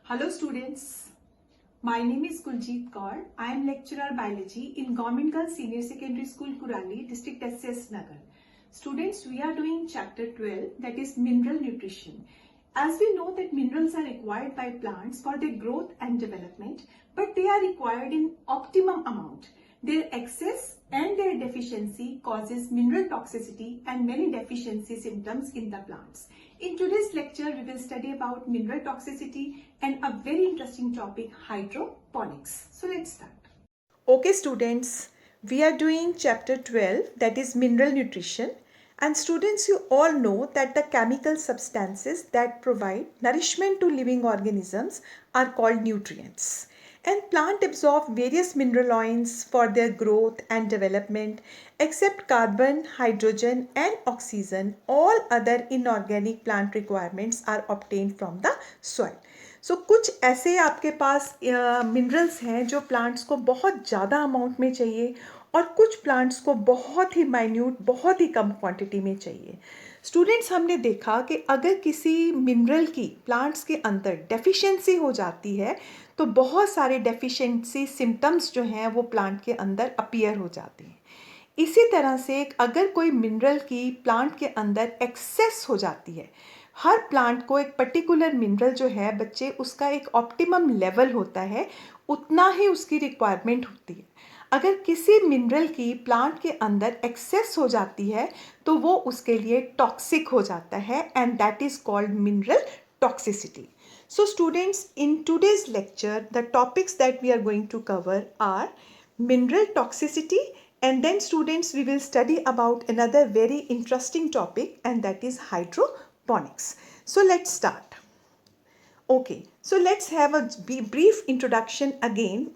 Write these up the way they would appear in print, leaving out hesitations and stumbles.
Hello students, my name is Kuljeet Kaur. I am lecturer biology in Government Girls Senior Secondary School Kurali, District SS Nagar. Students, we are doing chapter 12, that is mineral nutrition. As we know that minerals are required by plants for their growth and development, but they are required in optimum amount. Their excess and their deficiency causes mineral toxicity and many deficiency symptoms in the plants. In today's lecture, we will study about mineral toxicity and a very interesting topic, hydroponics. So let's start. Okay students, we are doing chapter 12, that is mineral nutrition. And students, you all know that the chemical substances that provide nourishment to living organisms are called nutrients. And plant absorb various mineral ions for their growth and development. Except carbon, hydrogen and oxygen, all other inorganic plant requirements are obtained from the soil. सो कुछ ऐसे आपके पास minerals हैं जो plants को बहुत ज़्यादा amount में चाहिए और कुछ प्लांट्स को बहुत ही माइन्यूट, बहुत ही कम क्वांटिटी में चाहिए. स्टूडेंट्स, हमने देखा कि अगर किसी मिनरल की प्लांट्स के अंदर डेफिशिएंसी हो जाती है तो बहुत सारे डेफिशिएंसी सिम्टम्स जो हैं वो प्लांट के अंदर अपीयर हो जाते हैं. इसी तरह से अगर कोई मिनरल की प्लांट के अंदर एक्सेस हो जाती है, हर प्लांट को एक पर्टिकुलर मिनरल जो है बच्चे उसका एक ऑप्टिमम लेवल होता है, उतना ही उसकी रिक्वायरमेंट होती है. अगर किसी मिनरल की प्लांट के अंदर एक्सेस हो जाती है तो वो उसके लिए टॉक्सिक हो जाता है and that is called mineral toxicity. So students, in today's lecture, the topics that we are going to cover are mineral toxicity, and then students we will study about another very interesting topic, and that is hydroponics. So let's start. Okay, so let's have a brief introduction again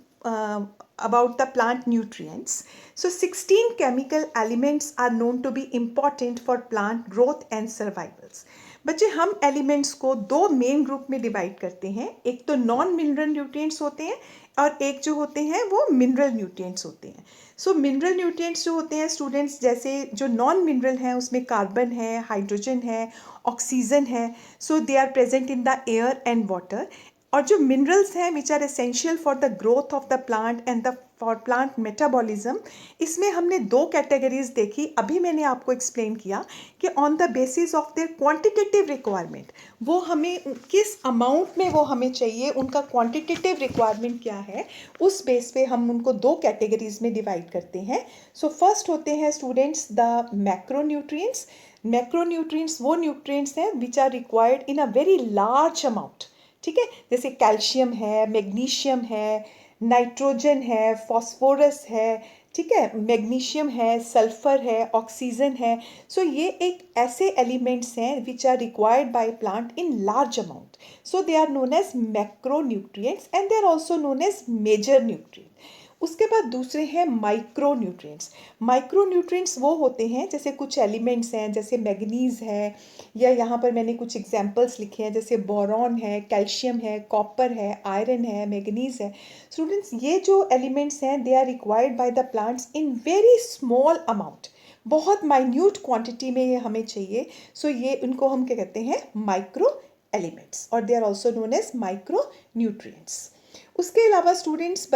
about the plant nutrients. So 16 chemical elements are known to be important for plant growth and survivals. बच्चे, हम elements को दो main group में divide करते हैं. एक तो non mineral nutrients होते हैं और एक जो होते हैं वो मिनरल न्यूट्रिएंट्स होते हैं. सो मिनरल न्यूट्रिएंट्स जो होते हैं स्टूडेंट्स, जैसे जो नॉन मिनरल हैं उसमें कार्बन है, हाइड्रोजन है, ऑक्सीजन है. So they are present in the air and water. और जो मिनरल्स हैं which are essential for the growth of the plant and the for plant metabolism, इसमें हमने दो कैटेगरीज देखी. अभी मैंने आपको एक्सप्लेन किया कि on the basis of their quantitative requirement, वो हमें किस अमाउंट में वो हमें चाहिए, उनका क्वांटिटेटिव रिक्वायरमेंट क्या है, उस बेस पे हम उनको दो कैटेगरीज में डिवाइड करते हैं. सो फर्स्ट होते हैं स्टूडेंट्स द मैक्रोन्यूट्रिएंट्स. मैक्रोन्यूट्रिएंट्स वो न्यूट्रिएंट्स हैं which are required in a very large amount. ठीक है, जैसे कैल्शियम है, मैग्नीशियम है, नाइट्रोजन है, फॉस्फोरस है, ठीक है, मैग्नीशियम है, सल्फर है, ऑक्सीजन है. सो ये एक ऐसे एलिमेंट्स हैं which are required by plant in large amount. So they are known as macronutrients and they are also known as major nutrients. उसके बाद दूसरे हैं माइक्रो न्यूट्रिएंट्स. माइक्रो न्यूट्रिएंट्स वो होते हैं जैसे कुछ एलिमेंट्स हैं, जैसे मैग्नीज है, या यहाँ पर मैंने कुछ एग्जांपल्स लिखे हैं जैसे बोरॉन है, कैल्शियम है, कॉपर है, आयरन है, मैग्नीज है. स्टूडेंट्स, ये जो एलिमेंट्स हैं they are required by the plants in very small amount. बहुत माइन्यूट क्वांटिटी में ये हमें चाहिए. सो ये उनको हम क्या कहते हैं, माइक्रो एलिमेंट्स, और they are also known as micro nutrients. उसके अलावा स्टूडेंट्स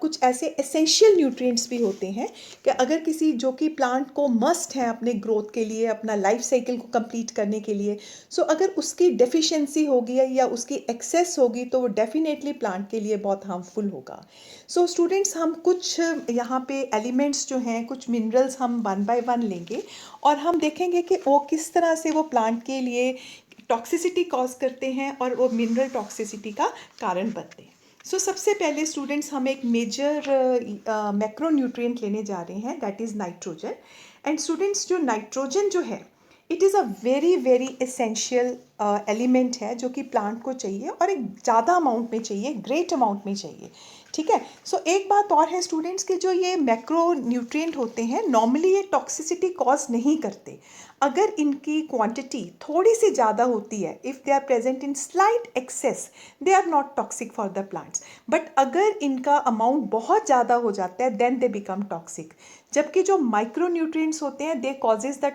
कुछ ऐसे एसेंशियल न्यूट्रिएंट्स भी होते हैं कि अगर किसी जो कि प्लांट को मस्ट है अपने ग्रोथ के लिए, अपना लाइफ साइकिल को कंप्लीट करने के लिए, सो अगर उसकी डेफिशिएंसी होगी या उसकी एक्सेस होगी तो वो डेफिनेटली प्लांट के लिए बहुत हार्मफुल होगा. सो स्टूडेंट्स, हम कुछ यहाँ पे एलिमेंट्स जो हैं, कुछ मिनरल्स हम वन बाय वन लेंगे और हम देखेंगे कि वो किस तरह से वो प्लांट के लिए टॉक्सिसिटी कॉज करते हैं और वो मिनरल टॉक्सिसिटी का कारण बनते हैं. सो सबसे पहले स्टूडेंट्स, हम एक मेजर मैक्रोन्यूट्रिएंट लेने जा रहे हैं, that is nitrogen. And students, जो नाइट्रोजन जो है it is a very very essential element है जो कि प्लांट को चाहिए और एक ज़्यादा अमाउंट में चाहिए, ग्रेट अमाउंट में चाहिए. ठीक है. सो एक बात और है स्टूडेंट्स कि जो ये मैक्रो न्यूट्रिएंट होते हैं नॉर्मली ये टॉक्सिसिटी कॉज नहीं करते. अगर इनकी क्वांटिटी थोड़ी सी ज़्यादा होती है, if they are present in slight excess, they are not toxic for the plants, but अगर इनका अमाउंट बहुत ज़्यादा हो जाता है देन दे बिकम टॉक्सिक। जबकि जो माइक्रो न्यूट्रिएंट्स होते हैं they causes the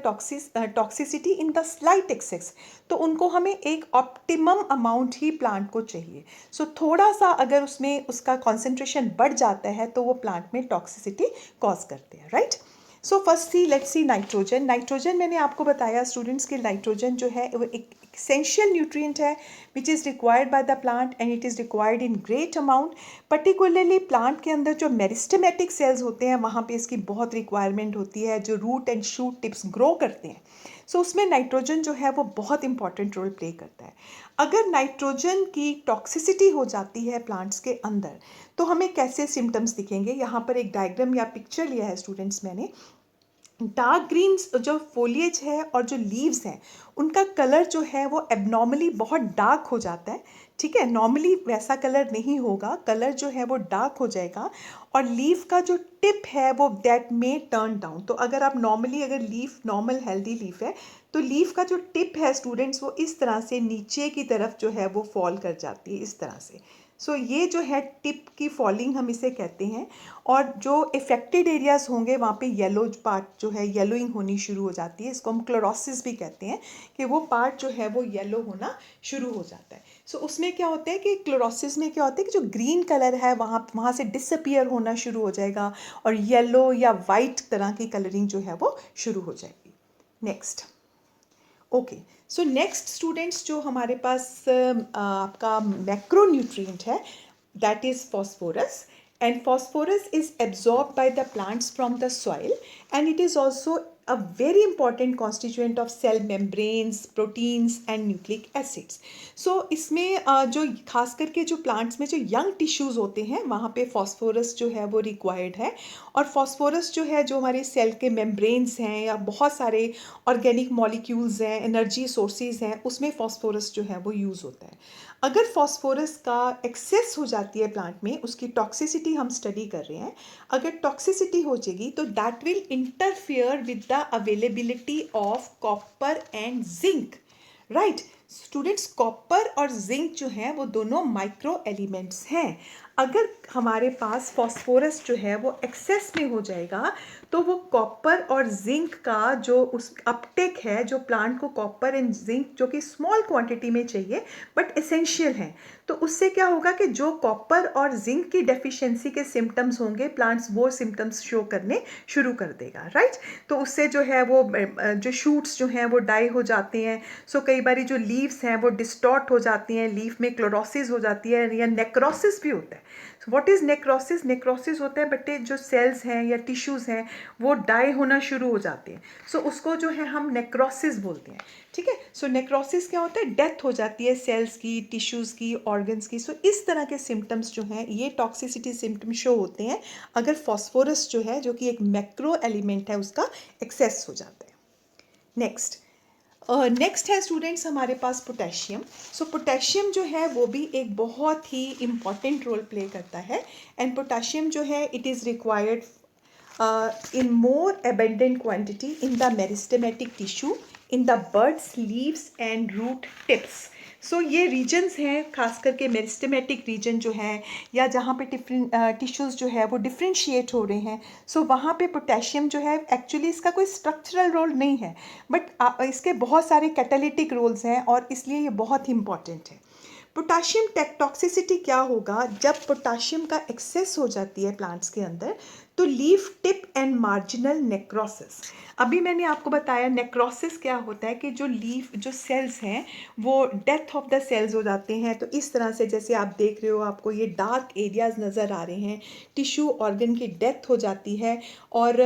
toxicity in the slight excess, तो उनको हमें एक ऑप्टिमम अमाउंट ही प्लांट को चाहिए। सो थोड़ा सा अगर उसमें उसका कॉन्सेंट्रेशन बढ़ जाता है तो वो प्लांट में टॉक्सिसिटी कॉज करते हैं, right. So first see let's see nitrogen. Nitrogen मैंने आपको बताया स्टूडेंट्स के नाइट्रोजन जो है वो एक एसेंशियल न्यूट्रिएंट है which is required by the plant and it is required in great amount. Particularly plant के अंदर जो मेरिस्टेमेटिक सेल्स होते हैं वहाँ पे इसकी बहुत रिक्वायरमेंट होती है, जो root and shoot tips grow करते हैं। सो उसमें नाइट्रोजन जो है वो बहुत इंपॉर्टेंट रोल प्ले करता है। अगर नाइट्रोजन की टॉक्सिसिटी हो जाती है प्लांट्स के अंदर तो हमें कैसे सिम्टम्स दिखेंगे। यहाँ पर एक डायग्राम या पिक्चर लिया है स्टूडेंट्स मैंने। डार्क ग्रीन जो फोलिएज है और जो लीव्स हैं उनका कलर जो है वो एबनॉर्मली बहुत डार्क हो जाता है, ठीक है। नॉर्मली वैसा कलर नहीं होगा, कलर जो है वो डार्क हो जाएगा। और लीफ का जो टिप है वो दैट में टर्न डाउन। तो अगर आप नॉर्मली अगर लीफ नॉर्मल हेल्दी लीफ है तो लीफ का जो टिप है स्टूडेंट्स वो इस तरह से नीचे की तरफ जो है वो फॉल कर जाती है इस तरह से। सो ये जो है टिप की फॉलिंग हम इसे कहते हैं। और जो इफेक्टेड एरियाज होंगे वहाँ पे येलो पार्ट जो है येलोइंग होनी शुरू हो जाती है। इसको हम क्लोरोसिस भी कहते हैं कि वो पार्ट जो है वो येलो होना शुरू हो जाता है। सो उसमें क्या होता है कि क्लोरोसिस में क्या होता है कि जो ग्रीन कलर है वहाँ से डिसअपियर होना शुरू हो जाएगा और येलो या वाइट तरह की कलरिंग जो है वो शुरू हो जाएगी। Next, okay. So next students जो हमारे पास आपका मैक्रो न्यूट्रिएंट है that is phosphorus, and phosphorus is absorbed by the plants from the soil and it is also a very important constituent of cell membranes, proteins and nucleic acids. So इसमें जो खास करके जो plants में जो young tissues होते हैं वहाँ पे फॉस्फोरस जो है वो रिक्वायर्ड है। और फॉस्फोरस जो है जो हमारे सेल के मेम्ब्रेन्स हैं या बहुत सारे ऑर्गेनिक मॉलिक्यूल्स हैं, एनर्जी सोर्सेज हैं, उसमें फॉस्फोरस जो है वो यूज़ होता है। अगर फॉस्फोरस का एक्सेस हो जाती है प्लांट में, उसकी टॉक्सिसिटी हम स्टडी कर रहे हैं, अगर टॉक्सिसिटी हो जाएगी तो that will interfere with the availability of copper and zinc, right. Students copper और जिंक जो है वो दोनों माइक्रो एलिमेंट्स हैं। अगर हमारे पास फॉस्फोरस जो है वो एक्सेस में हो जाएगा तो वो कॉपर और जिंक का जो उस अपटेक है, जो प्लांट को कॉपर एंड जिंक जो कि स्मॉल क्वांटिटी में चाहिए बट एसेंशियल हैं, तो उससे क्या होगा कि जो कॉपर और जिंक की डेफिशिएंसी के सिम्टम्स होंगे प्लांट्स वो सिम्टम्स शो करने शुरू कर देगा, राइट। तो उससे जो है वो जो शूट्स जो हैं वो डाई हो जाते हैं। सो कई बार जो लीव्स हैं वो डिस्टॉर्ट हो जाती हैं, लीफ में क्लोरोसिस हो जाती है या नेक्रोसिस भी होता है। What is necrosis? नेक्रोसिस होता है बटे जो सेल्स हैं या टिश्यूज़ हैं वो डाई होना शुरू हो जाते हैं। सो उसको जो है हम नेक्रोसिस बोलते हैं, ठीक है। सो नेक्रोसिस क्या होता है? डेथ हो जाती है सेल्स की, टिश्यूज़ की, ऑर्गन्स की। सो इस तरह के सिम्टम्स जो हैं ये टॉक्सिसिटी सिम्टम शो होते हैं अगर फॉस्फोरस जो है जो कि एक मैक्रो एलिमेंट है उसका एक्सेस हो जाता है। नेक्स्ट है स्टूडेंट्स हमारे पास पोटेशियम। सो पोटेशियम जो है वो भी एक बहुत ही इम्पॉर्टेंट रोल प्ले करता है एंड पोटेशियम जो है it is required in more abundant quantity in the meristematic tissue, in the buds, leaves and root tips. सो ये रीजन्स हैं खास करके मेरिस्टेमेटिक रीजन जो है या जहाँ पे डिफरेंट टिश्यूज़ जो है वो डिफ्रेंशिएट हो रहे हैं। सो वहाँ पे पोटेशियम जो है एक्चुअली इसका कोई स्ट्रक्चरल रोल नहीं है बट इसके बहुत सारे कैटालिटिक रोल्स हैं और इसलिए ये बहुत ही इंपॉर्टेंट है। पोटाशियम टॉक्सिसिटी क्या होगा? जब पोटाशियम का एक्सेस हो जाती है प्लांट्स के अंदर तो leaf tip and marginal necrosis. अभी मैंने आपको बताया नेक्रोसिस क्या होता है कि जो लीफ जो सेल्स हैं वो डेथ ऑफ द सेल्स हो जाते हैं। तो इस तरह से जैसे आप देख रहे हो आपको ये डार्क एरियाज नज़र आ रहे हैं, टिश्यू ऑर्गन की डेथ हो जाती है और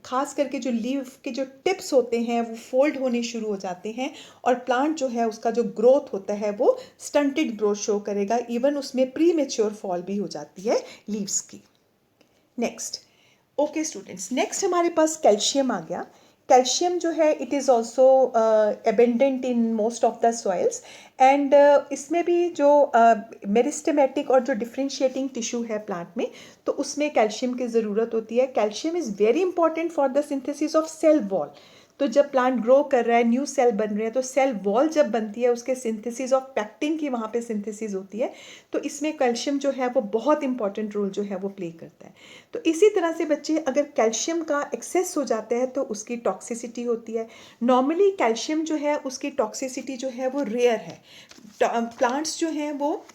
ख़ास करके जो लीफ के जो टिप्स होते हैं वो फोल्ड होने शुरू हो जाते हैं और प्लांट जो है उसका जो ग्रोथ होता है वो स्टंटेड ग्रोथ शो करेगा। इवन उसमें प्री मेच्योर फॉल भी हो जाती है लीव्स की। नेक्स्ट, ओके स्टूडेंट्स, नेक्स्ट हमारे पास कैल्शियम आ गया। कैल्शियम जो है it is also abandoned in most of the soils and इसमें भी जो मेरिस्टेमेटिक और जो डिफ्रेंशिएटिंग टिश्यू है प्लांट में तो उसमें कैल्शियम की ज़रूरत होती है। Calcium is very important for the synthesis of cell wall. तो जब प्लांट ग्रो कर रहा है, न्यू सेल बन रहे हैं, तो सेल वॉल जब बनती है उसके सिंथेसिस ऑफ पैक्टिन की वहाँ पे सिंथेसिस होती है, तो इसमें कैल्शियम जो है वो बहुत इंपॉर्टेंट रोल जो है वो प्ले करता है। तो इसी तरह से बच्चे, अगर कैल्शियम का एक्सेस हो जाता है तो उसकी टॉक्सिसिटी होती है। नॉर्मली कैल्शियम जो है उसकी टॉक्सिसिटी जो है वो रेयर है। प्लांट्स जो हैं वो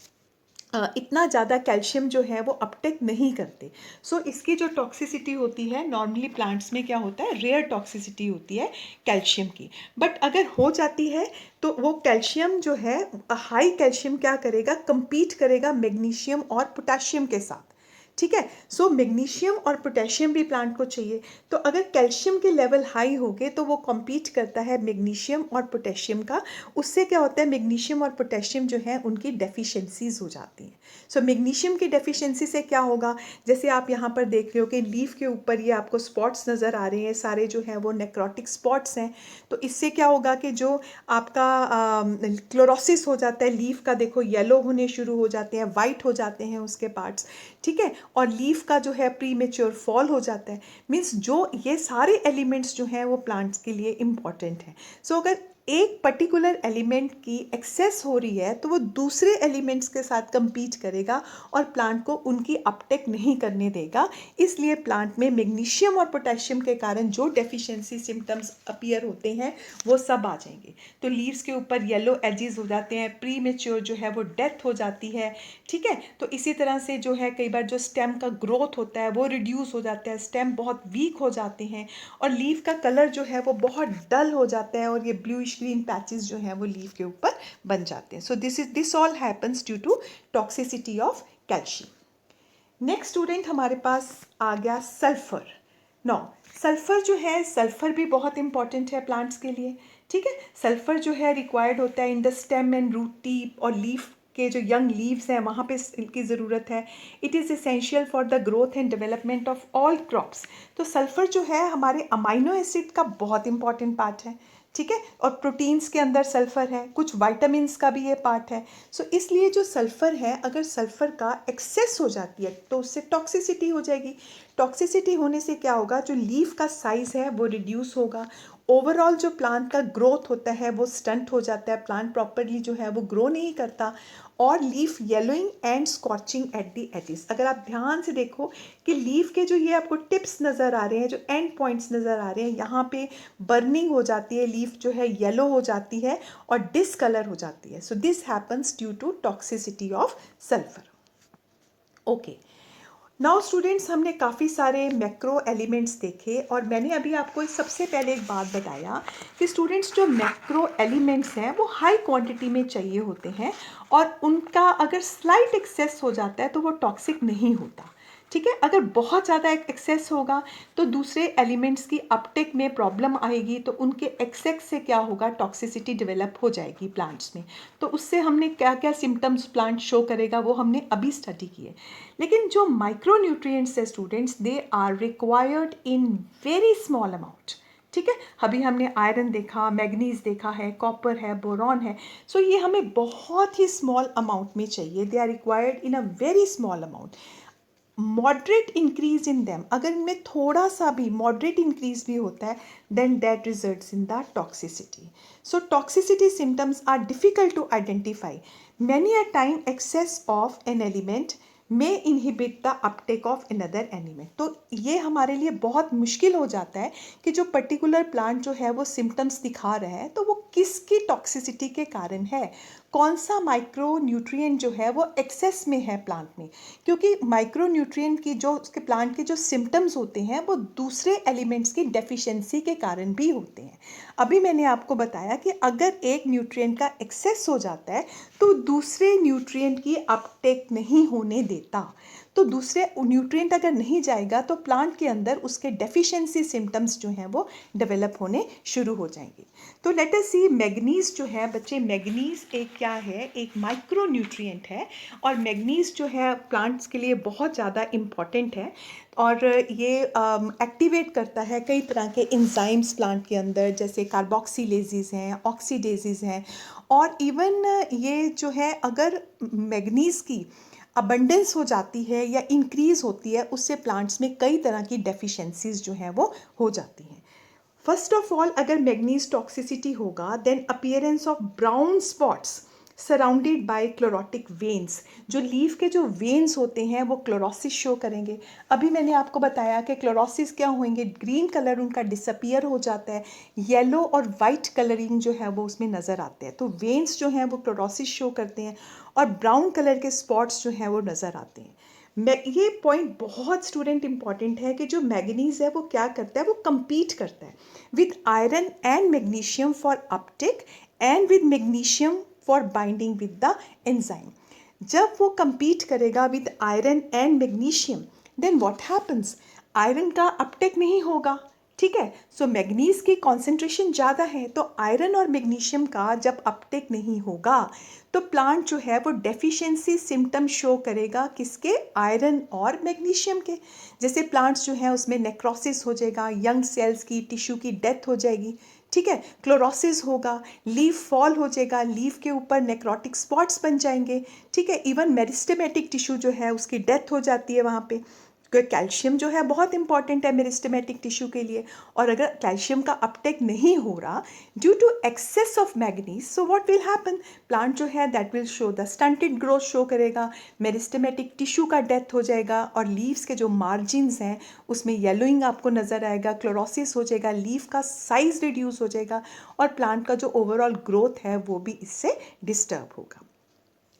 इतना ज़्यादा कैल्शियम जो है वो अपटेक नहीं करते। सो इसकी जो टॉक्सिसिटी होती है नॉर्मली प्लांट्स में क्या होता है, रेयर टॉक्सिसिटी होती है कैल्शियम की। बट अगर हो जाती है तो वो कैल्शियम जो है, हाई कैल्शियम क्या करेगा, compete करेगा मैग्नीशियम और पोटाशियम के साथ। ठीक है, सो मैग्नीशियम और पोटेशियम भी प्लांट को चाहिए। तो अगर कैल्शियम के लेवल हाई हो गए तो वो कम्पीट करता है मैग्नीशियम और पोटेशियम का। उससे क्या होता है, मैग्नीशियम और पोटेशियम जो है उनकी डेफिशिएंसीज हो जाती हैं। सो मैग्नीशियम की डेफिशिएंसी से क्या होगा, जैसे आप यहाँ पर देख रहे हो कि लीफ के ऊपर ये आपको स्पॉट्स नज़र आ रहे हैं, सारे जो हैं वो नेक्रोटिक स्पॉट्स हैं। तो इससे क्या होगा कि जो आपका क्लोरोसिस हो जाता है लीफ का, देखो येलो होने शुरू हो जाते हैं, वाइट हो जाते हैं उसके पार्ट्स। ठीक है, और लीफ का जो है प्री मेच्योर फॉल हो जाता है। मीन्स जो ये सारे एलिमेंट्स जो हैं वो प्लांट्स के लिए इम्पॉर्टेंट हैं। सो अगर एक पर्टिकुलर एलिमेंट की एक्सेस हो रही है तो वो दूसरे एलिमेंट्स के साथ compete करेगा और प्लांट को उनकी अपटेक नहीं करने देगा। इसलिए प्लांट में मैग्नीशियम और पोटेशियम के कारण जो डेफिशिएंसी सिम्टम्स अपीयर होते हैं वो सब आ जाएंगे। तो लीव्स के ऊपर येलो एजेस हो जाते हैं, प्री मेच्योर जो है वो डेथ हो जाती है। ठीक है, तो इसी तरह से जो है कई बार जो स्टेम का ग्रोथ होता है वो रिड्यूस हो जाता है, स्टेम बहुत वीक हो जाते हैं और लीफ का कलर जो है वो बहुत डल हो जाता है और ये ब्लूइश ग्रीन पैचेस जो हैं वो लीफ के ऊपर बन जाते हैं। So this all happens due to toxicity of calcium. Next student हमारे पास आ गया सल्फर। नो, सल्फर जो है, सल्फर भी बहुत इंपॉर्टेंट है प्लांट्स के लिए। ठीक है, सल्फर जो है रिक्वायर्ड होता है in the stem and root tip और लीफ के जो यंग लीव्स हैं वहाँ पे इनकी ज़रूरत है। It is essential for the growth and development of all crops. तो सल्फर जो है हमारे अमाइनो एसिड का बहुत इंपॉर्टेंट पार्ट है। ठीक है, और प्रोटीन्स के अंदर सल्फ़र है, कुछ वाइटामिन्स का भी ये पार्ट है। सो इसलिए जो सल्फ़र है, अगर सल्फ़र का एक्सेस हो जाती है तो उससे टॉक्सिसिटी हो जाएगी। टॉक्सिसिटी होने से क्या होगा, जो लीफ का साइज़ है वो रिड्यूस होगा। ओवरऑल जो प्लांट का ग्रोथ होता है वो स्टंट हो जाता है, प्लांट प्रॉपरली जो है वो ग्रो नहीं करता और leaf yellowing and scorching at the edges. अगर आप ध्यान से देखो कि लीफ के जो ये आपको टिप्स नज़र आ रहे हैं, जो एंड पॉइंट्स नज़र आ रहे हैं, यहाँ पे बर्निंग हो जाती है, लीफ जो है येलो हो जाती है और डिसकलर हो जाती है। So this happens due to toxicity of sulphur. Okay, now students, हमने काफ़ी सारे मैक्रो एलिमेंट्स देखे और मैंने अभी आपको सबसे पहले एक बात बताया कि स्टूडेंट्स जो मैक्रो एलिमेंट्स हैं वो हाई क्वांटिटी में चाहिए होते हैं और उनका अगर स्लाइट एक्सेस हो जाता है तो वो टॉक्सिक नहीं होता। ठीक है, अगर बहुत ज़्यादा एक्सेस होगा तो दूसरे एलिमेंट्स की अपटेक में प्रॉब्लम आएगी, तो उनके एक्सेस से क्या होगा, टॉक्सिसिटी डेवलप हो जाएगी प्लांट्स में। तो उससे हमने क्या क्या सिम्टम्स प्लांट शो करेगा वो हमने अभी स्टडी किए। लेकिन जो माइक्रो न्यूट्रिएंट्स है students, they are required in very small amount. ठीक है, अभी हमने आयरन देखा, मैग्नीज देखा है, कॉपर है, बोरॉन है। सो ये हमें बहुत ही स्मॉल अमाउंट में चाहिए। They are required in a very small amount. Moderate increase in them, अगर इनमें थोड़ा सा भी मॉडरेट इंक्रीज भी होता है then that results in the toxicity. So toxicity symptoms are difficult to identify. Many a time excess of an element may inhibit the uptake of another element। तो ये हमारे लिए बहुत मुश्किल हो जाता है कि जो पर्टिकुलर प्लांट जो है वो सिम्टम्स दिखा रहा है तो वो किसकी टॉक्सिसिटी के कारण है, कौन सा माइक्रो न्यूट्रिएंट जो है वो एक्सेस में है प्लांट में। क्योंकि माइक्रो न्यूट्रिएंट की जो उसके प्लांट के जो सिम्टम्स होते हैं वो दूसरे एलिमेंट्स की डेफिशिएंसी के कारण भी होते हैं। अभी मैंने आपको बताया कि अगर एक न्यूट्रिएंट का एक्सेस हो जाता है तो दूसरे न्यूट्रिएंट की अपटेक नहीं होने देता। तो दूसरे न्यूट्रिएंट अगर नहीं जाएगा तो प्लांट के अंदर उसके डेफिशिएंसी सिम्टम्स जो हैं वो डेवलप होने शुरू हो जाएंगे। तो लेट अस सी, मैग्नीज जो है बच्चे, मैग्नीज एक क्या है, एक माइक्रो न्यूट्रिएंट है और मैग्नीज जो है प्लांट्स के लिए बहुत ज़्यादा इम्पॉर्टेंट है और ये एक्टिवेट करता है कई तरह के इंजाइम्स प्लांट के अंदर, जैसे कार्बोक्सीलेजेस हैं, ऑक्सीडेजेस हैं। और इवन ये जो है अगर मैग्नीज की अबंडेंस हो जाती है या इंक्रीज़ होती है, उससे प्लांट्स में कई तरह की डेफिशिएंसीज जो हैं वो हो जाती हैं। फर्स्ट ऑफ ऑल अगर मैग्नीज टॉक्सिसिटी होगा then appearance of brown spots surrounded by chlorotic veins, जो लीफ के जो वेन्स होते हैं वो क्लोरोसिस शो करेंगे। अभी मैंने आपको बताया कि क्लोरोसिस क्या होंगे, ग्रीन कलर उनका डिसअपियर हो जाता है, येलो और वाइट कलरिंग जो है वो उसमें नज़र आते हैं। तो वेन्स जो हैं वो क्लोरोसिस शो करते हैं और ब्राउन कलर के स्पॉट्स जो हैं वो नज़र आते हैं। ये पॉइंट बहुत स्टूडेंट इंपॉर्टेंट है कि जो मैग्नीज है वो क्या करता है, वो compete करता है with iron and magnesium for uptake and with magnesium for binding with the enzyme. जब वो compete करेगा with iron and magnesium then what happens, iron का अपटेक नहीं होगा, ठीक है। सो मैग्नीज की कॉन्सेंट्रेशन ज़्यादा है, तो आयरन और मैग्नीशियम का जब अपटेक नहीं होगा तो प्लांट जो है वो डेफिशिएंसी सिम्टम शो करेगा, किसके, आयरन और मैग्नीशियम के। जैसे प्लांट्स जो हैं उसमें नेक्रोसिस हो जाएगा, यंग सेल्स की टिश्यू की डेथ हो जाएगी, ठीक है, क्लोरोसिस होगा, लीफ फॉल हो जाएगा, लीफ के ऊपर नेक्रोटिक स्पॉट्स बन जाएंगे, ठीक है। इवन मेरिस्टेमेटिक टिश्यू जो है उसकी डेथ हो जाती है वहाँ पे। कैल्शियम जो है बहुत इंपॉर्टेंट है मेरिस्टेमेटिक टिश्यू के लिए, और अगर कैल्शियम का अपटेक नहीं हो रहा due to excess of manganese, so what will happen, plant जो है that will show the stunted growth show करेगा, मेरिस्टेमेटिक टिश्यू का डेथ हो जाएगा और लीव्स के जो मार्जिन्स हैं उसमें येलोइंग आपको नज़र आएगा, क्लोरोसिस हो जाएगा, लीफ का साइज रिड्यूस हो जाएगा और प्लांट का जो ओवरऑल ग्रोथ है वो भी इससे डिस्टर्ब होगा,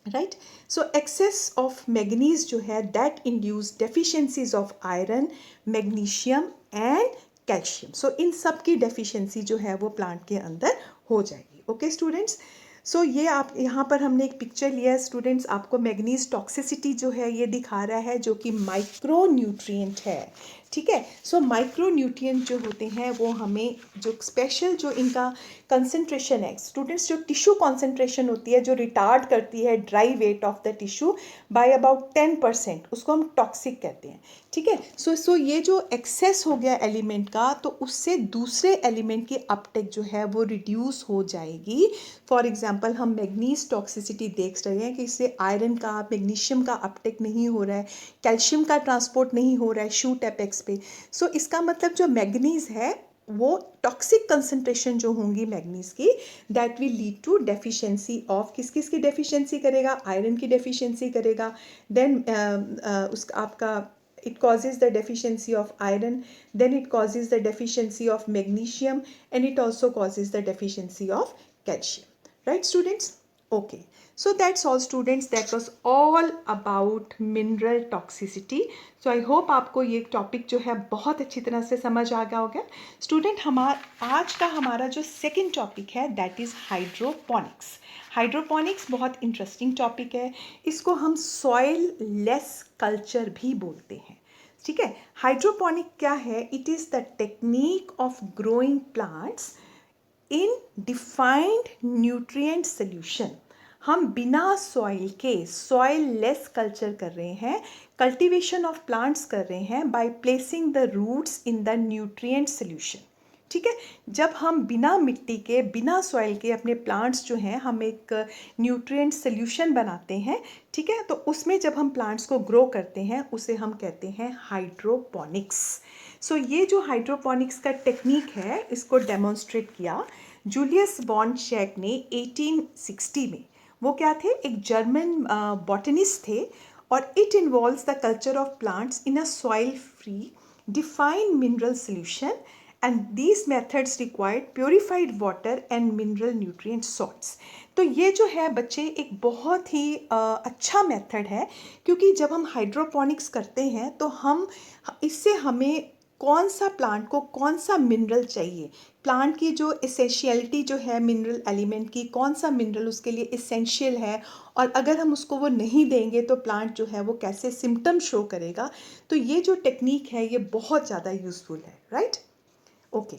right. So excess of manganese जो है that induce deficiencies of iron, magnesium and calcium. So इन सब की डेफिशिएंसी जो है वो प्लांट के अंदर हो जाएगी। ओके स्टूडेंट्स, सो ये आप यहाँ पर हमने एक पिक्चर लिया है स्टूडेंट्स, आपको मैग्नीज टॉक्सिसिटी जो है ये दिखा रहा है, जो कि माइक्रो न्यूट्रिएंट है, ठीक है। सो माइक्रो न्यूट्रिएंट जो होते हैं वो हमें जो स्पेशल जो इनका कंसंट्रेशन है स्टूडेंट्स, जो टिश्यू कंसंट्रेशन होती है जो रिटार्ड करती है dry weight of the tissue by about 10%, उसको हम टॉक्सिक कहते हैं, ठीक है। सो ये जो एक्सेस हो गया एलिमेंट का तो उससे दूसरे एलिमेंट की अपटेक जो है वो रिड्यूस हो जाएगी। फॉर एग्जांपल हम मैग्नीज टॉक्सिसिटी देख रहे हैं कि इससे आयरन का, मैग्नीशियम का अपटेक नहीं हो रहा है, कैल्शियम का ट्रांसपोर्ट नहीं हो रहा है शूट एपेक्स पे। सो इसका मतलब जो मैग्नीज है वो टॉक्सिक कंसंट्रेशन जो होंगी मैग्नीज की that will lead to deficiency of, किस किस की डेफिशिएंसी करेगा, आयरन की डेफिशिएंसी करेगा, देन उसका आपका it causes the deficiency of iron, then it causes the deficiency of magnesium and it also causes the deficiency of calcium, right students? Okay, so that's all students, that was all about mineral toxicity. So I hope आपको ये topic जो है बहुत अच्छी तरह से समझ आ गया होगा स्टूडेंट। आज का हमारा जो सेकंड टॉपिक है दैट इज़ हाइड्रोपोनिक्स। हाइड्रोपोनिक्स बहुत इंटरेस्टिंग टॉपिक है, इसको हम सॉइल लेस कल्चर भी बोलते हैं, ठीक है। हाइड्रोपोनिक क्या है, it is the technique of growing plants in defined nutrient solution. हम बिना सॉइल के सॉइल लेस कल्चर कर रहे हैं, कल्टीवेशन ऑफ प्लांट्स कर रहे हैं by placing the roots in the nutrient solution, ठीक है। जब हम बिना मिट्टी के, बिना सॉइल के अपने प्लांट्स जो हैं हम एक न्यूट्रिएंट सोल्यूशन बनाते हैं, ठीक है। तो उसमें जब हम प्लांट्स को ग्रो करते हैं उसे हम कहते हैं हाइड्रोपोनिक्स। सो ये जो हाइड्रोपोनिक्स का टेक्निक है इसको डेमोन्स्ट्रेट किया जूलियस बॉन चैक ने 1860 में। वो क्या थे, एक जर्मन बॉटनिस्ट थे, और it involves the culture of plants in a soil free defined mineral solution and these methods required purified water and mineral nutrient salts. तो ये जो है बच्चे एक बहुत ही अच्छा मेथड है, क्योंकि जब हम हाइड्रोपोनिक्स करते हैं तो हम इससे हमें कौन सा प्लांट को कौन सा मिनरल चाहिए, प्लांट की जो एसेंशियलिटी जो है मिनरल एलिमेंट की, कौन सा मिनरल उसके लिए एसेंशियल है, और अगर हम उसको वो नहीं देंगे तो प्लांट जो है वो कैसे सिम्टम शो करेगा। तो ये जो टेक्निक है ये बहुत ज़्यादा यूज़फुल है, राइट। ओके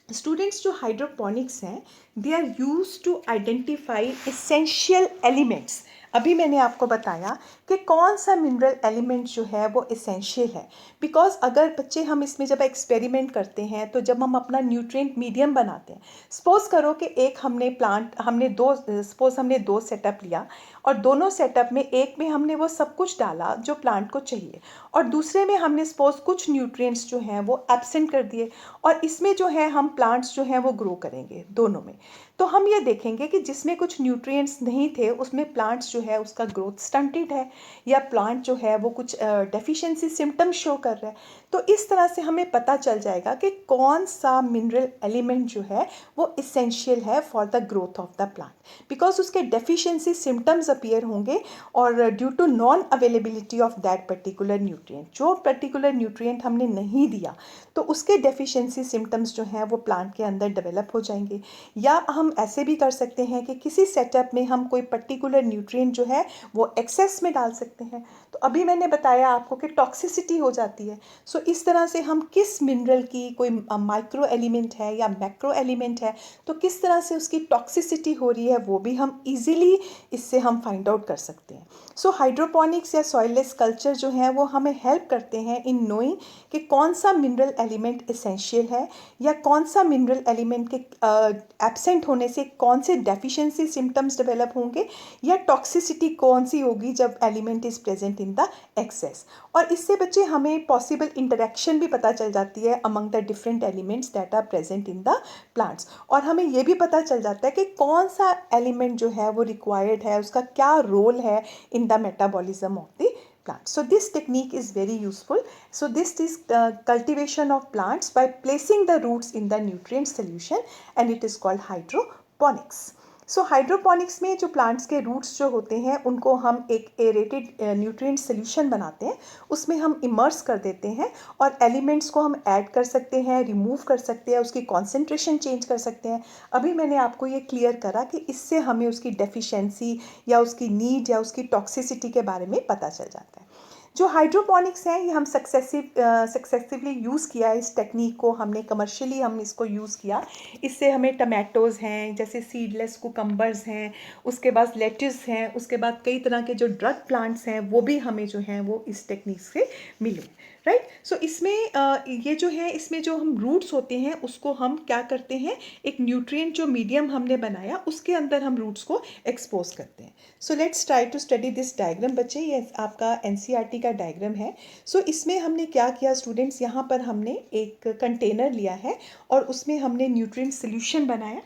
स्टूडेंट्स, जो हाइड्रोपोनिक्स हैं they are use to identify essential elements. अभी मैंने आपको बताया कि कौन सा मिनरल एलिमेंट जो है वो इसेंशियल है। बिकॉज अगर बच्चे हम इसमें जब एक्सपेरिमेंट करते हैं तो जब हम अपना न्यूट्रिएंट मीडियम बनाते हैं, सपोज करो कि एक हमने दो सेटअप लिया और दोनों सेटअप में एक में हमने वो सब कुछ डाला जो प्लांट को चाहिए और दूसरे में हमने सपोज कुछ न्यूट्रिएंट्स जो हैं वो एब्सेंट कर दिए और इसमें जो है हम प्लांट्स जो हैं वो ग्रो करेंगे दोनों में। तो हम ये देखेंगे कि जिसमें कुछ न्यूट्रिएंट्स नहीं थे उसमें प्लांट्स जो है उसका ग्रोथ स्टंटेड है या प्लांट जो है वो कुछ डेफिशिएंसी सिम्टम्स शो कर रहा है। तो इस तरह से हमें पता चल जाएगा कि कौन सा मिनरल एलिमेंट जो है वो इसेंशियल है for the growth of the plant, because उसके डेफिशिएंसी सिम्टम्स अपीयर होंगे और due to non availability of that particular nutrient, जो पर्टिकुलर न्यूट्रिएंट हमने नहीं दिया तो उसके डेफिशिएंसी सिम्टम्स जो हैं वो प्लांट के अंदर डेवलप हो जाएंगे। या हम ऐसे भी कर सकते हैं कि किसी सेटअप में हम कोई पर्टिकुलर न्यूट्रिएंट जो है वो एक्सेस में डाल सकते हैं। तो अभी मैंने बताया आपको कि टॉक्सिसिटी हो जाती है। सो इस तरह से हम किस मिनरल की कोई माइक्रो एलिमेंट है या मैक्रो एलिमेंट है तो किस तरह से उसकी टॉक्सिसिटी हो रही है वो भी हम इजीली इससे हम फाइंड आउट कर सकते हैं। सो हाइड्रोपोनिक्स या सॉइललेस कल्चर जो है वो हमें हेल्प करते हैं इन नोइंग कि कौन सा मिनरल एलिमेंट इसेंशियल है या कौन सा मिनरल एलिमेंट के एब्सेंट होने से कौन से डेफिशिएंसी सिम्टम्स डेवलप होंगे या टॉक्सिसिटी कौन सी होगी जब element is present in the excess. और इससे बच्चे हमें पॉसिबल इंटरेक्शन भी पता चल जाती है among the different elements that are present in the plants, और हमें ये भी पता चल जाता है कि कौन सा एलिमेंट जो है वो रिक्वायर्ड है, उसका क्या रोल है in the metabolism of the plant. So this technique is very useful. So this is cultivation of plants by placing the roots in the nutrient solution and it is called hydroponics. So hydroponics में जो plants के roots जो होते हैं उनको हम एक aerated nutrient solution बनाते हैं, उसमें हम इमर्स कर देते हैं और एलिमेंट्स को हम ऐड कर सकते हैं, रिमूव कर सकते हैं, उसकी कॉन्सेंट्रेशन चेंज कर सकते हैं। अभी मैंने आपको ये क्लियर करा कि इससे हमें उसकी डेफिशिएंसी या उसकी नीड या उसकी टॉक्सिसिटी के बारे में पता चल जाता है। जो हाइड्रोपोनिक्स है ये हम सक्सेसिवली यूज़ किया, इस टेक्निक को हमने कमर्शियली हम इसको यूज़ किया। इससे हमें टमाटोज़ हैं, जैसे सीडलेस कुकम्बर्स हैं, उसके बाद लेट्यूस हैं, उसके बाद कई तरह के जो ड्रग प्लांट्स हैं वो भी हमें जो हैं वो इस टेक्निक से मिले, राइट। सो इसमें ये जो है इसमें जो हम रूट्स होते हैं उसको हम क्या करते हैं, एक न्यूट्रिएंट जो मीडियम हमने बनाया उसके अंदर हम रूट्स को एक्सपोज करते हैं। So let's try to study this diagram. बच्चे ये आपका एनसीईआरटी का डायग्राम है। सो इसमें हमने क्या किया स्टूडेंट्स, यहाँ पर हमने एक कंटेनर लिया है और उसमें हमने न्यूट्रिएंट सोल्यूशन बनाया,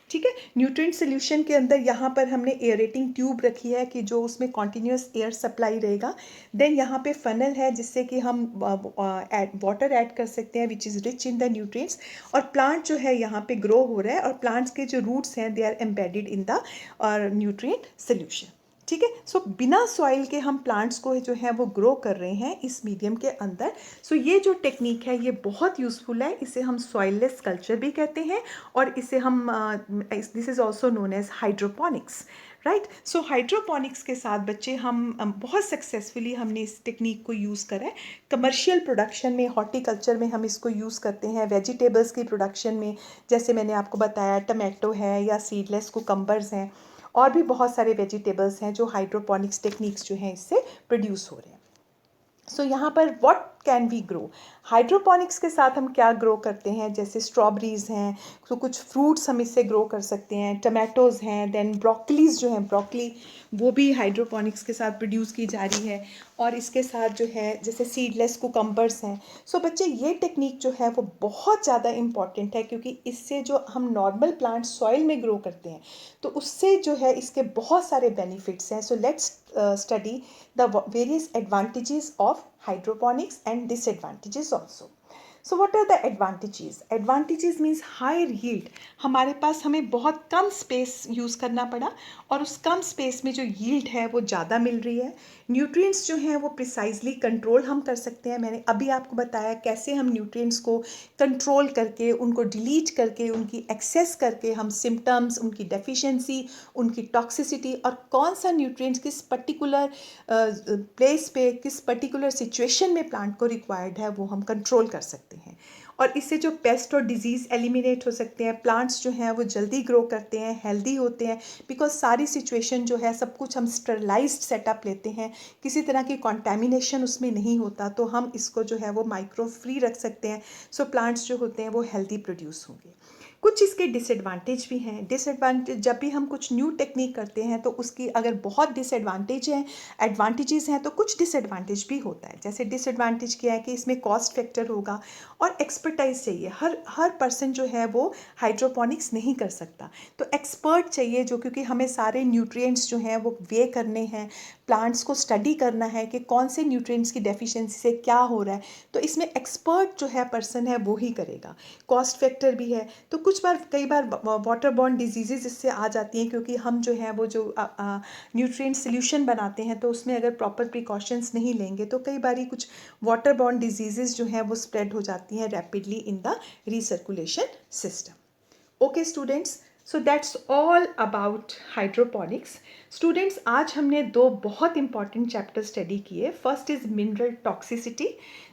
ठीक है। न्यूट्रिएंट सोल्यूशन के अंदर यहाँ पर हमने एयरेटिंग ट्यूब रखी है कि जो उसमें कॉन्टिन्यूस एयर सप्लाई रहेगा। देन यहाँ पे फनल है जिससे कि हम वाटर ऐड कर सकते हैं which is rich in the nutrients, और प्लांट जो है यहाँ पे ग्रो हो रहा है और प्लांट्स के जो रूट्स हैं they are embedded in the nutrient solution, ठीक है। सो बिना सॉइल के हम प्लांट्स को जो है वो ग्रो कर रहे हैं इस मीडियम के अंदर। सो ये जो टेक्निक है ये बहुत यूज़फुल है, इसे हम सॉइललेस कल्चर भी कहते हैं और इसे हम this is also known as hydroponics, right. So hydroponics के साथ बच्चे हम बहुत सक्सेसफुली हमने इस टेक्निक को यूज़ करा है। कमर्शियल प्रोडक्शन में, हॉर्टिकल्चर में हम इसको यूज़ करते हैं, वेजिटेबल्स की प्रोडक्शन में, जैसे मैंने आपको बताया टमाटो है या सीडलेस कुकम्बर्स हैं, और भी बहुत सारे वेजिटेबल्स हैं जो हाइड्रोपोनिक्स टेक्निक्स जो हैं इससे प्रोड्यूस हो रहे हैं। सो यहाँ पर what can we grow, hydroponics के साथ हम क्या ग्रो करते हैं, जैसे स्ट्रॉबेरीज हैं, तो कुछ फ्रूट्स हम इससे ग्रो कर सकते हैं, टमाटोज़ हैं, देन ब्रोकलीज जो हैं, ब्रोकली वो भी हाइड्रोपोनिक्स के साथ प्रोड्यूस की जा रही है, और इसके साथ जो है जैसे सीडलेस कुकम्बर्स हैं। सो बच्चे ये टेक्निक जो है वो बहुत ज़्यादा इम्पॉर्टेंट है क्योंकि इससे जो हम नॉर्मल प्लांट सॉइल में ग्रो करते हैं तो उससे जो है इसके बहुत सारे बेनिफिट्स हैं। So let's study the various advantages of hydroponics and disadvantages also. So what are the advantages? Advantages means higher yield. हमारे पास हमें बहुत कम स्पेस यूज़ करना पड़ा और उस कम स्पेस में जो यील्ड है वो ज़्यादा मिल रही है। न्यूट्रिएंट्स जो हैं वो प्रिसाइजली कंट्रोल हम कर सकते हैं। मैंने अभी आपको बताया कैसे हम न्यूट्रिएंट्स को कंट्रोल करके, उनको डिलीट करके, उनकी एक्सेस करके हम सिम्टम्स, उनकी डेफिशिएंसी, उनकी टॉक्सिसिटी और कौन सा न्यूट्रिएंट्स किस पर्टिकुलर प्लेस पे, किस पर्टिकुलर सिचुएशन में प्लांट को रिक्वायर्ड है वो हम कंट्रोल कर सकते हैं। और इससे जो पेस्ट और डिजीज़ एलिमिनेट हो सकते हैं, प्लांट्स जो हैं वो जल्दी ग्रो करते हैं, हेल्दी होते हैं, बिकॉज सारी सिचुएशन जो है सब कुछ हम स्टरलाइज्ड सेटअप लेते हैं, किसी तरह की कॉन्टेमिनेशन उसमें नहीं होता, तो हम इसको जो है वो माइक्रो फ्री रख सकते हैं। सो प्लांट्स जो होते हैं वो हेल्दी प्रोड्यूस होंगे। कुछ इसके डिसएडवांटेज भी हैं। डिसएडवांटेज, जब भी हम कुछ न्यू टेक्निक करते हैं तो उसकी अगर बहुत डिसएडवांटेज हैं, एडवांटेजेस हैं, तो कुछ डिसएडवांटेज भी होता है। जैसे डिसएडवांटेज क्या है कि इसमें कॉस्ट फैक्टर होगा और एक्सपर्टाइज चाहिए। हर पर्सन जो है वो हाइड्रोपोनिक्स नहीं कर सकता, तो एक्सपर्ट चाहिए, जो क्योंकि हमें सारे न्यूट्रिएंट्स जो हैं वो वे करने हैं, प्लांट्स को स्टडी करना है कि कौन से न्यूट्रिएंट्स की डेफिशिएंसी से क्या हो रहा है, तो इसमें एक्सपर्ट जो है पर्सन है वो ही करेगा। कॉस्ट फैक्टर भी है, तो कुछ बार कई बार वाटर बॉर्न डिजीजेज इससे आ जाती हैं, क्योंकि हम जो है वो जो न्यूट्रिएंट सोल्यूशन बनाते हैं तो उसमें अगर प्रॉपर प्रिकॉशंस नहीं लेंगे तो कई बार कुछ वाटर बॉर्न डिजीजेज जो हैं वो स्प्रेड हो जाती हैं rapidly in the recirculation system. Okay students, so that's all about hydroponics. Students, आज हमने दो बहुत इंपॉर्टेंट चैप्टर स्टडी किए। फर्स्ट इज मिनरल टॉक्सिसिटी,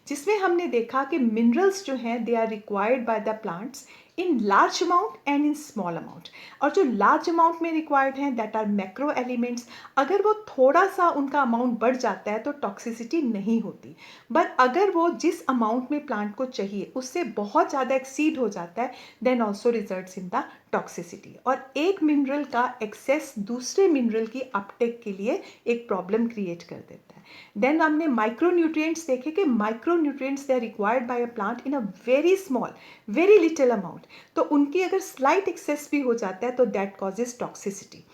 जिसमें हमने देखा कि मिनरल्स जो हैं they are required by the plants in large amount and in small amount, और जो लार्ज अमाउंट में रिक्वायर्ड हैं दैट आर मैक्रो एलिमेंट्स। अगर वो थोड़ा सा उनका अमाउंट बढ़ जाता है तो टॉक्सिसिटी नहीं होती, बट अगर वो जिस अमाउंट में प्लांट को चाहिए उससे बहुत ज़्यादा एक्सीड हो जाता है then also results in the toxicity. और एक मिनरल का एक्सेस दूसरे मिनरल की अपटेक के लिए एक प्रॉब्लम क्रिएट कर देता है। देन हमने माइक्रो न्यूट्रिएंट्स देखे कि micro nutrients they are required by a plant in a very small, very little amount, तो उनकी अगर स्लाइट एक्सेस भी हो जाता है तो that causes toxicity.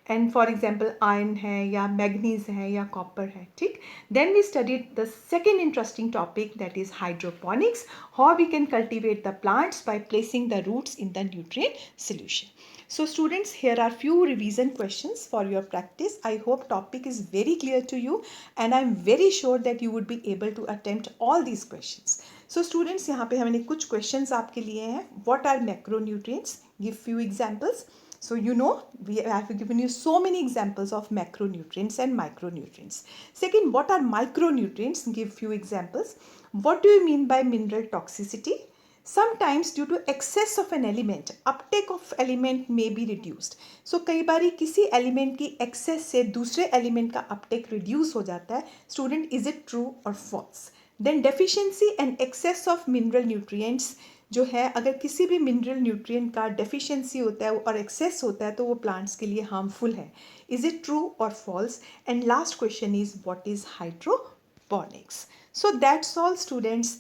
And for example iron है या मैग्नीज है या कॉपर है, ठीक। Then we studied the second interesting topic that is hydroponics, how we can cultivate the plants by placing the roots in the nutrient solution. So students, here are few revision questions for your practice. I hope topic is very clear to you and I'm very sure that you would be able to attempt all these questions. So students, यहाँ पे हमने कुछ questions आपके लिए हैं. What are macronutrients? Give few examples. So you know, we have given you so many examples of macronutrients and micronutrients. Second, what are micronutrients? Give few examples. What do you mean by mineral toxicity? Sometimes due to excess of an element, uptake of element may be reduced. So कई बारी किसी element की excess से दूसरे element का uptake reduce हो जाता है. Student, is it true or false? Then deficiency and excess of mineral nutrients जो है, अगर किसी भी मिनरल न्यूट्रिएंट का डेफिशिएंसी होता है और एक्सेस होता है तो वो प्लांट्स के लिए हार्मफुल है. इज इट ट्रू और false? And last question is what is hydroponics? So that's all students.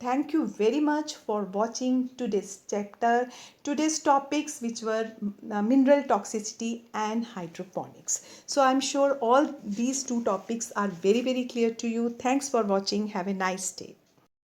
Thank you very much for watching today's chapter, today's topics, which were mineral toxicity and hydroponics. So I'm sure all these two topics are very, very clear to you. Thanks for watching. Have a nice day.